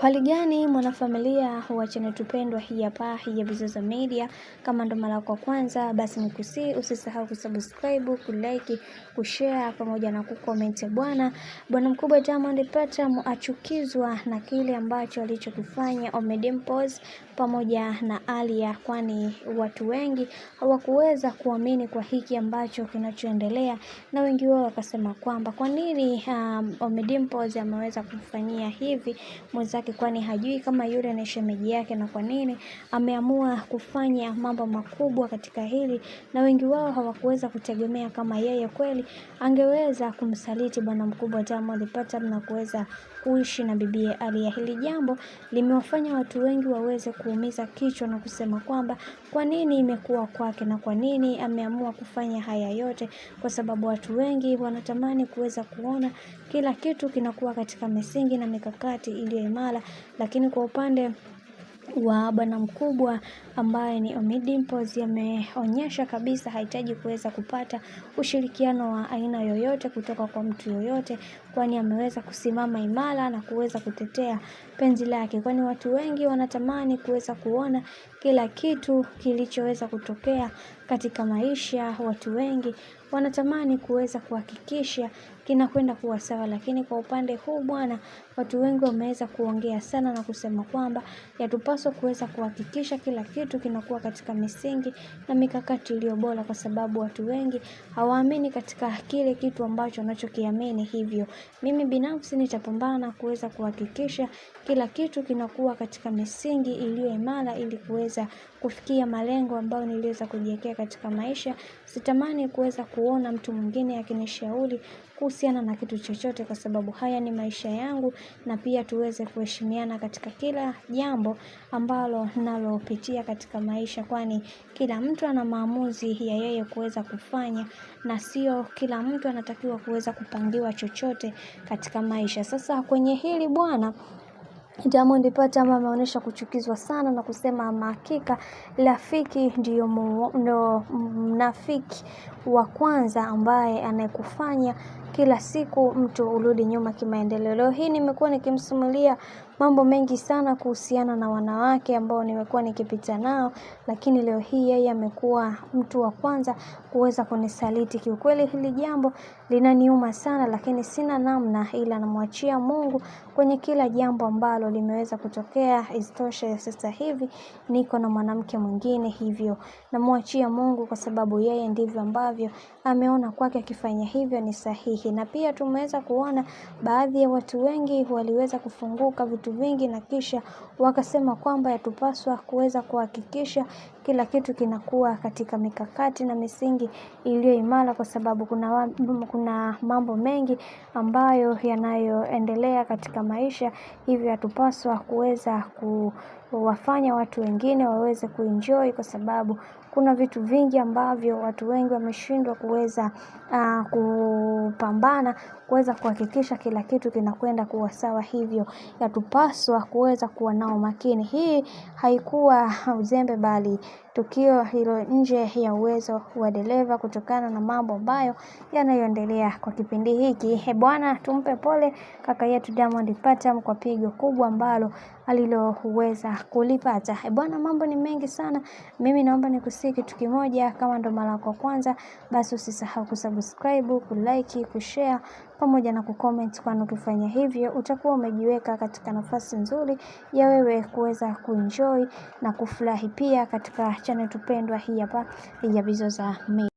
Hali gani mwanafamilia wa channel tupendwa hii hapa ya Bizoza Media. Kama ndo mara kwa kwanza, basi nikusihi usisahau kusubscribe, kulike, kushare pamoja na kucomment. Bwana mkubwa Diamond Platnumz achukizwa na kile ambacho alichokifanya Ommy Dimpoz pamoja na Aaliyah, kwani watu wengi hawakuweza kuamini kwa hiki ambacho kinachoendelea, na wengi wao wakasema kwamba kwa nini Ommy Dimpoz ameweza kufanyia hivi mwenzake, kwani hajui kama yule ni shemeji yake, na kwa nini ameamua kufanya mambo makubwa katika hili, na wengi wao hawakuweza kutegemea kama yeye kweli angeweza kumsaliti bwana mkubwa Diamond Platnumz na kuweza kuishi na bibie Aaliyah. Hili jambo limewafanya watu wengi waweze kuumiza kichwa na kusema kwamba kwa nini imekuwa kwake na kwa nini ameamua kufanya haya yote, kwa sababu watu wengi wanatamani kuweza kuona kila kitu kinakuwa katika misingi na mikakati iliyo imara, lakini kwa upande wa bwana mkubwa ambaye ni Ommy Dimpoz ameonyesha kabisa hahitaji kuweza kupata ushirikiano wa aina yoyote kutoka kwa mtu yoyote, kwani ameweza kusimama imara na kuweza kutetea penzi lake, kwani watu wengi wanatamani kuweza kuona kila kitu kilichoweza kutokea katika maisha. Watu wengi wanatamani kuweza kuhakikisha kinakwenda kuwa sawa, lakini kwa upande huu bwana, watu wengi wameweza kuongea sana na kusema kwamba yatupaswa kuweza kuhakikisha kila kitu kinakuwa katika misingi na mikakati iliyo bora, kwa sababu watu wengi hawaamini katika kile kitu ambacho wanachokiamini. Hivyo mimi binafsi nitapambana kuweza kuhakikisha kila kitu kinakuwa katika misingi iliyo imara ili kuweza kufikia malengo ambayo niliweza kujiwekea katika maisha. Sitamani kuweza kuona mtu mwingine akinishauri kuhusiana na kitu chochote, kwa sababu haya ni maisha yangu, na pia tuweze kuheshimiana katika kila jambo ambalo nalopitia katika maisha, kwani kila mtu ana maamuzi ya yeye kuweza kufanya, na sio kila mtu anatakiwa kuweza kupangiwa chochote katika maisha. Sasa kwenye hili bwana, Diamond Platnumz ameonyesha kuchukizwa sana na kusema hakika rafiki ndio mnafiki wa kwanza ambaye anayekufanya kila siku mtu urudi nyuma kimaendeleo. Leo hii nimekuwa nikimsimulia mambo mengi sana kuhusiana na wanawake ambao nimekuwa nikipita nao, lakini leo hii yeye amekuwa mtu wa kwanza kuweza kunisaliti. Kiukweli hili jambo linaniuma sana, lakini sina namna, ila namwachia Mungu kwenye kila jambo ambalo limeweza kutokea. Isitoshe sasa hivi niko na mwanamke mwingine, hivyo namwachia Mungu kwa sababu yeye ndivyo ambavyo ameona kwake akifanya hivyo ni sahihi. Na pia tumeweza kuona baadhi ya watu wengi waliweza kufunguka vitu vingi, na kisha wakasema kwamba yatupaswa kuweza kuhakikisha kila kitu kinakuwa katika mikakati na misingi iliyo imara, kwa sababu kuna mambo mengi ambayo yanayoendelea katika maisha. Hivyo yatupaswa kuweza kuwafanya watu wengine waweze kuenjoy, kwa sababu kuna vitu vingi ambavyo watu wengi wameshindwa kuweza kupambana kuweza kuhakikisha kila kitu kinakwenda kuwa sawa. Hivyo yatupaswa kuweza kuwa nao makini. Hii haikuwa uzembe, bali tukio hilo nje ya uwezo wa dereva kutokana na mambo ambayo yanayoendelea kwa kipindi hiki. Bwana, tumpe pole kaka yetu Diamond Platnumz kwa pigo kubwa ambalo aliloweza kulipata. Bwana, mambo ni mengi sana. Mimi naomba nikusihi kitu kimoja, kama ndo mara kwa kwanza, basi usisahau kusubscribe, kulike, kushare pamoja na kucomment, kwani ukifanya hivyo utakuwa umejiweka katika nafasi nzuri ya wewe kuweza kuenjoy na kufurahi pia katika channel tupendwa hii hapa ya Bizoza Media.